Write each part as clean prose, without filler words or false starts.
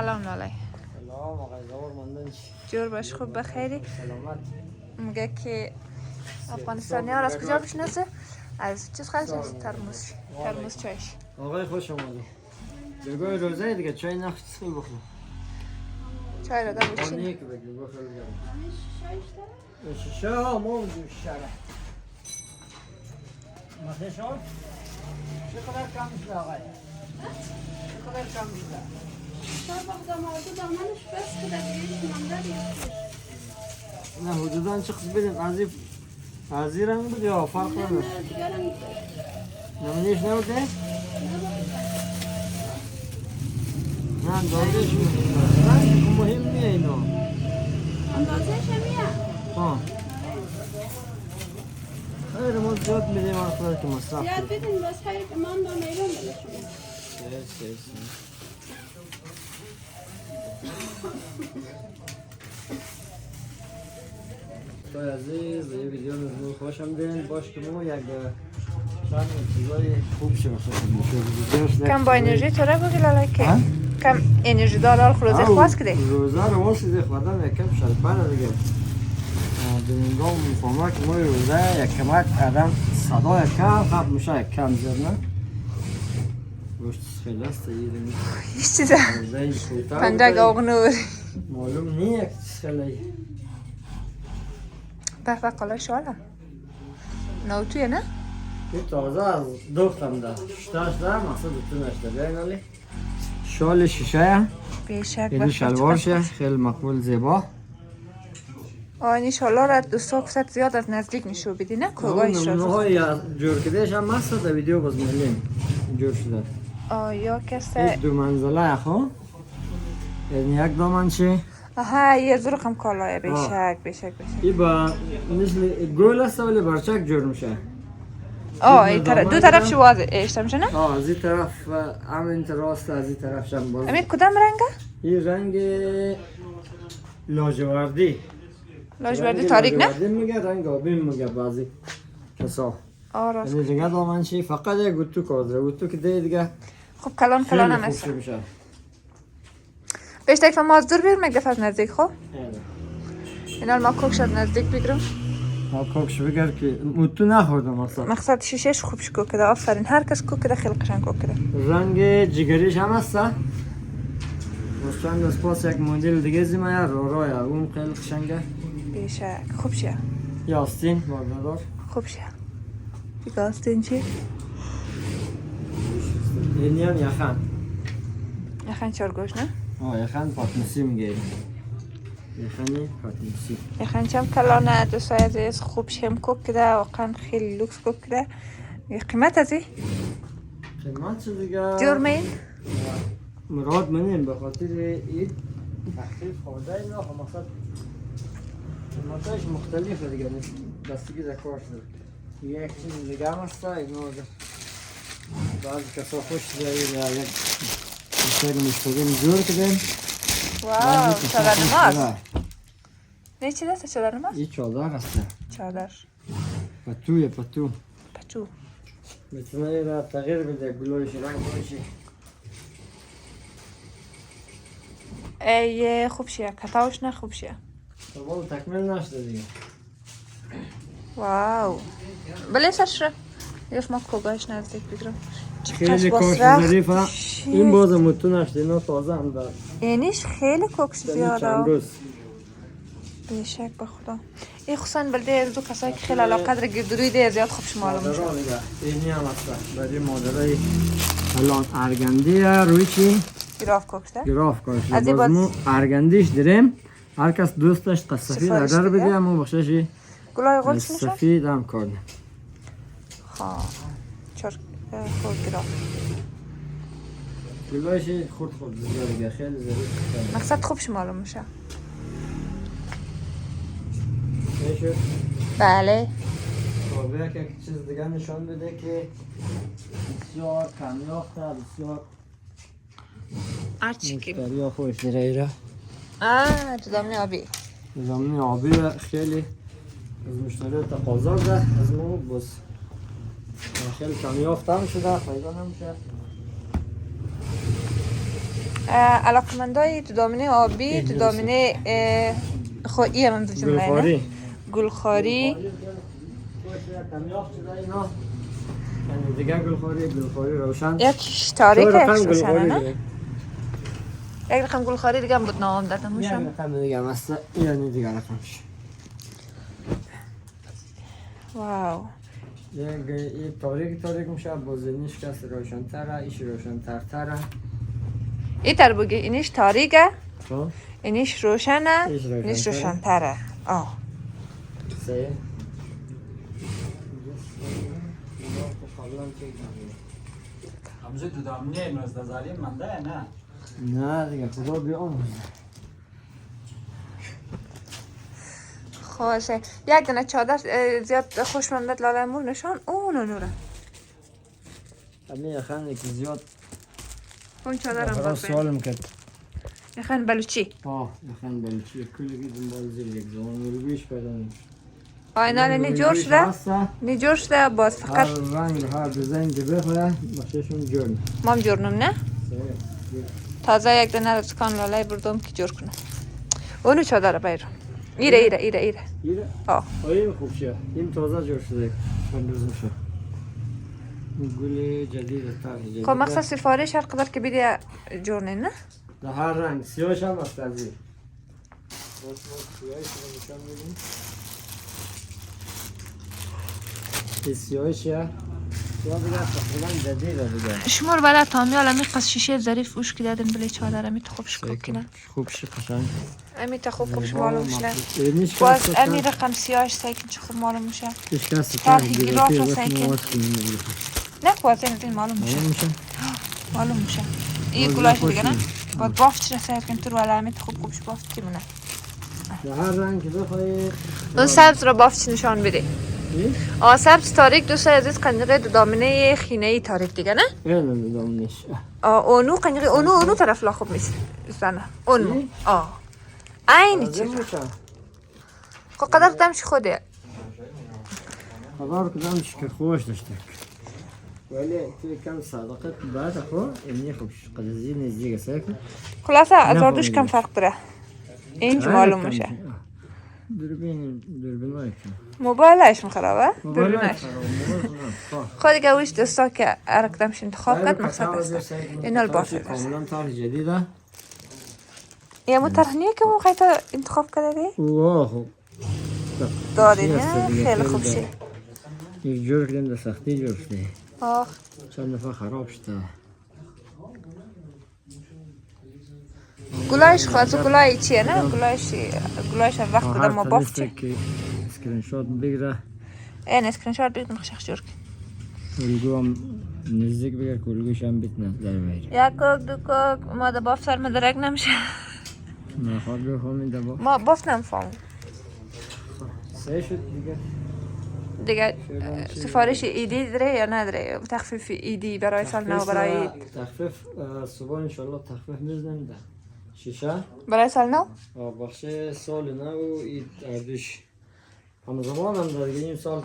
سلام علیکم. سلام آقای زور ماندن جور باش، خوب بخیری؟ سلامت. میگه که افغانستانی ها را از کجا بشناسه؟ از چیز خواهد از ترموز چایش. آقای خوش آمدید. بگوی روزه دیگه چای نخش چی بخور. چای را دار بچین. آنی که بگی بخور گرم. شیشه ها موجود شده. مخیشان؟ چقدر کم شده آقای؟ چقدر کم شده؟ طبق موضوع دامنش بس که دقیقش مانده بیفتش. نه حدوداً چه قسم بدیم از این رنگ بود یا فرق نداره؟ نه دیگر رنگ بود. نمونیش نبوده؟ نه اندازهش میکنه. رنگ مهم نیه اینا. اندازهش همیه؟ ها. خیلی ما زیاد میدیم آخر که مصرف کنیم. زیاد بدین بس هایی که من با میرون بده شما. سه. دوستای عزیز به یه ویدیو نزدیک خوش آمدین. باش که ما یک چند چیزای خوب شد. کم با انرژی تو را بگی لالا که کم انرژی دار خروزه خواست کده. روزه رو واسه خوردن یکم شلپره دیگه. دنگام میفهمه که ما روزه یک کمک آدم صدا کم خب میشه یک کم زد نه؟ گوشت خیلی است یه هیچ چیزه پندگ آغنور معلوم نیه که خیلی به قلای شوالا نوتویه نه؟ این تازه از دوختم ده شتاش ده مقصد تو نشته بیاین علی شال شیشه بیشک این شلوارشه خیلی مقبول زیبا این شالا را دوستا کسات زیاد از نزدیک نشو بدی نه؟ کوگاهش را نمونه‌های جور کدهش هم مست ده ویدیو باز میلیم جور شده یا کسه دو منزله خو یعنی یک دامن چی آها یه زور کم کالایه بیشک ای با مثل گل است ولی برچک جور میشه دو طرف شواز اشته میشه نه؟ از این طرف همین راست از این طرف شم باز امید کدام رنگه؟ این رنگ لاجوردی تاریک نه؟ لاجوردی میگه رنگ آبی میگه بعضی کسا راست یعنی دیگه دامن چی فقط یک گوتو کازره گوتو که دیگه خب کلان هم است خوب میشه بیشتر که ما از دور بیرم یک دفعه از نزدیک خب؟ اینا ما کوک شد نزدیک بگیرم ها کوکش بگر که متو نخوردم مقصد شیشش خوبش کوک کده آفرین هر کس کوک کده خیلی قشنگ کوک کده رنگ جگریش هم هسته چند از پاس یک مدل دیگه زیمه رویا اون خیلی قشنگه بیشک خوب شه یاستین باردار خوب شه دیگه آستین چی؟ اینی هم یخن چارگوش نه؟ یخن پاتنسی میگه یخنی پاتنسی یخن چم کلانه دوستای عزیز خوب شم کوک کده واقعا خیلی لوکس کوک کده قیمت ازی؟ قیمت چه دیگه جرمین؟ مراد منیم به خاطر این تخفیف خورده اینا مقصد قیمتش مختلفه دیگه بستگی در کار شده یک چیز دیگه هم هسته اینا بعضی کسا خوش داره یک مشتری مشتریم جور کردیم واو چادر نماز نه چی دسته چادر نماز؟ این چادر هسته چادر پتو میتونه این را تغییر بده گلویش رنگ باشی ای خوب شیه کتاوش نه خوب شیه طبعا تکمیل نشده دیگه واو بله سرش را یوش ما کوگاهش نزدیک بگیرم خیلی کاش ظریفه این باز متو نشده اینا تازه هم دار اینیش خیلی کوکش زیاده چند روز بیشک به خدا این خصوصا بلده از دو کسایی که خیلی علاقه داره گردروی ده زیاد خوبش معلوم میشه اینی هم هسته برای مادرای الان ارگندی روی چی؟ گراف کوکسته؟ گراف کوکسته باز مو ارگندیش داریم هر کس دوستش سفید اگر بده همون بخششی گلای غلش میشه؟ سفید هم کنه خواه خود گراف گلایش خود زیاده خیلی ظریف مقصد خوبش معلوم میشه شد؟ بله باید که چیز دیگه نشان بده که بسیار کمیافته بسیار ارچی که مشتری ها خوش داره ایره جدامنی آبی جدامنی آبی خیلی از مشتری ها تقاضا ده از ما بس خیلی کمیافته هم شده پیدا نمیشه علاقمندای تو دامنه آبی تو دامنه خواهی هم دو جمله نه گلخاری دیگه گلخاری روشن یکیش تاریکه یکیش روشنه نه یک رقم گلخاری دیگه هم بود نام دادم یک موشم رقم دیگه مثلا یعنی دیگه رقمش واو این تاریک میشه بازنیش کس روشن‌تره ایش روشن‌تره این تر بگی اینیش تاریکه ها اینیش روشنه اینیش اینیش روشن‌تره. روشن‌تره آه سه همجه دو دامنه نوزدازاری منده نه؟ نه دیگه خدا بیاموزه خوشه یک دونه چادر زیاد خوش مندد لاله مور نشان اونو نوره همین یخن که زیاد اون چادر هم برای باز سوال میکرد یخن بلوچی یخن بلوچی کلی دنبال زیر یک زمان رویش پیدا نمیشه آینال نی جور شده نی جور شده باز هر فقط رنگ هر دیزاین که بخواه باششون جور ما هم جور نم نه تازه یک دونه رو سکان لاله بردم که جور کنم اونو چادر بیرون ایره ایره؟ آه این خوب شه این تازه جور شده چند روز میشه گل جدید طرح خب مقصد سفارش هر قدر که بیدی جور نه در هر رنگ سیاهش هم است از این سیاهش رو نشان میدیم این سیاهش یا دیگه تقریبا جدیده دیگه شمار بلا تامیال امی قص شیشه ظریف اوش که دادن بلی چادر امی خوب شکل کنن خوب شه قشنگ امی تا خوب خوبش معلوم میشه نیش باز امی رقم سیاهش سیکن چه خوب معلوم میشه هیچ کسی طرح گیراف رو سیکن کنیم نه باز این معلوم میشه میشه معلوم میشه این گلاش دیگه نه باز بافت چه سیکن تو رو امی خوب خوبش بافت کی مونه در هر رنگ که بخوایی اون سبز رو بافت نشان بده سبز تاریک دوست عزیز قنقه دو دامنه خینه ای تاریک دیگه نه این دامنش اونو قنقه اونو طرف لا خوب میشه زنه اونو عینی چی قدر دمش خوده خبر کدامش که خوش داشته ولی توی کم صادقت بعد خو اینی خوبش قدزی نزدیک ساکن خلاصه از آردوش کم فرق داره اینج معلوم میشه دوربینای موبایلش خرابه دوربینش خب خود دیگه ویش دستا که ارکدمش انتخاب کرد مقصد است اینال باشه کاملا طرح جدیده یه مترهنیه که اون خیلی انتخاب کرده واه خوب داری نه خیلی خوب شی یک جور کردیم در سختی جور شده آخ چند دفعه خراب شده گلایش خواهد گلای چیه نه گلایش وقت بودم ما بافت که اسکرین شات بگیره این اسکرین شات بگیرم خشخ جور کن الگو هم نزدیک بگیر که الگوش هم بیتنه در بگیر یک کوک دو کوک ما دا بافت سر مدرک نمیشه نخواد بخوام این دبا ما بافت نمیفهم سه شد دیگه سفارش ایدی داره یا نداره تخفیف ایدی برای سال نو برای تخفیف صبح انشالله تخفیف میزنیم ده شیشه برای سال نو باشه سال نو اید اردش هم زمان هم داره این سال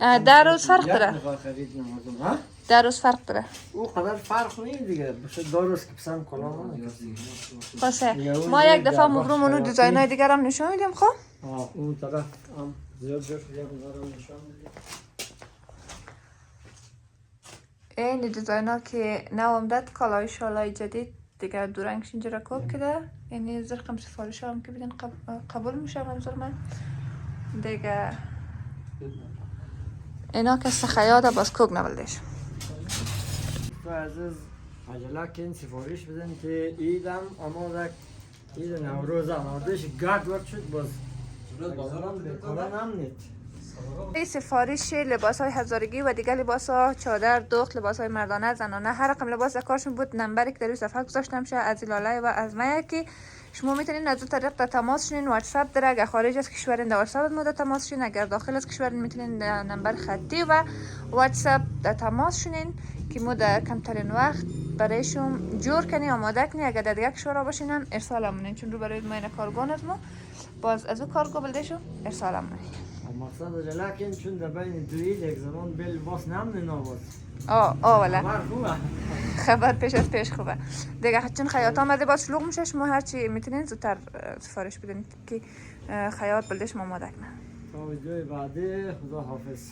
در روز فرق داره در روز فرق داره او قدر فرق نیست دیگه باشه دو روز که پسند کنم باشه ما یک دفعه مبروم اونو دیزاینای دیگر هم نشون میدیم خب اون طرف هم زیاد جور شده هم نشون میدیم این دیزاینا که نوام داد کالای شالای جدید دیگه دو رنگش اینجا را کوب کده یعنی زرقم سفارش هم که بدین قبول میشه منظور من دیگه اینا که سخیاده باز کوک نبلدش عزیز عجله که این سفارش بدن که ایدم آماده اید نوروز آمادهش گرد ورد شد باز بازارم بکنن هم نید این سفارش لباس های هزارگی و دیگه لباس ها چادر دوخت لباس های مردانه زنانه هر رقم لباس کارشون بود نمبری که در صفحه گذاشتم شه از لاله و از مایه که شما میتونین از اون طریق در تماس شین واتساپ داره اگر خارج از کشورین در واتساپ مو تماس شین اگر داخل از کشورین میتونین نمبر خطی و واتساپ در تماس شین که مو در کمترین وقت برایشون جور کنی آماده کنی اگر در دیگه کشورها باشینن ارسال امونین چون رو برای ما کارگون از ما باز از اون کارگو بلدشو ارسال امونین مقصد لکن چون در بین دوید یک زمان بل باس نمونه ناباز ولی خبر خوبه خبر پیش از پیش خوبه دیگه. چون خیاط آمده باز شلوغ میشه، شما هرچی میتونین زودتر سفارش بدین که خیاط بلدش ما آماده کنه. تا ویدیوی بعدی خدا حافظ.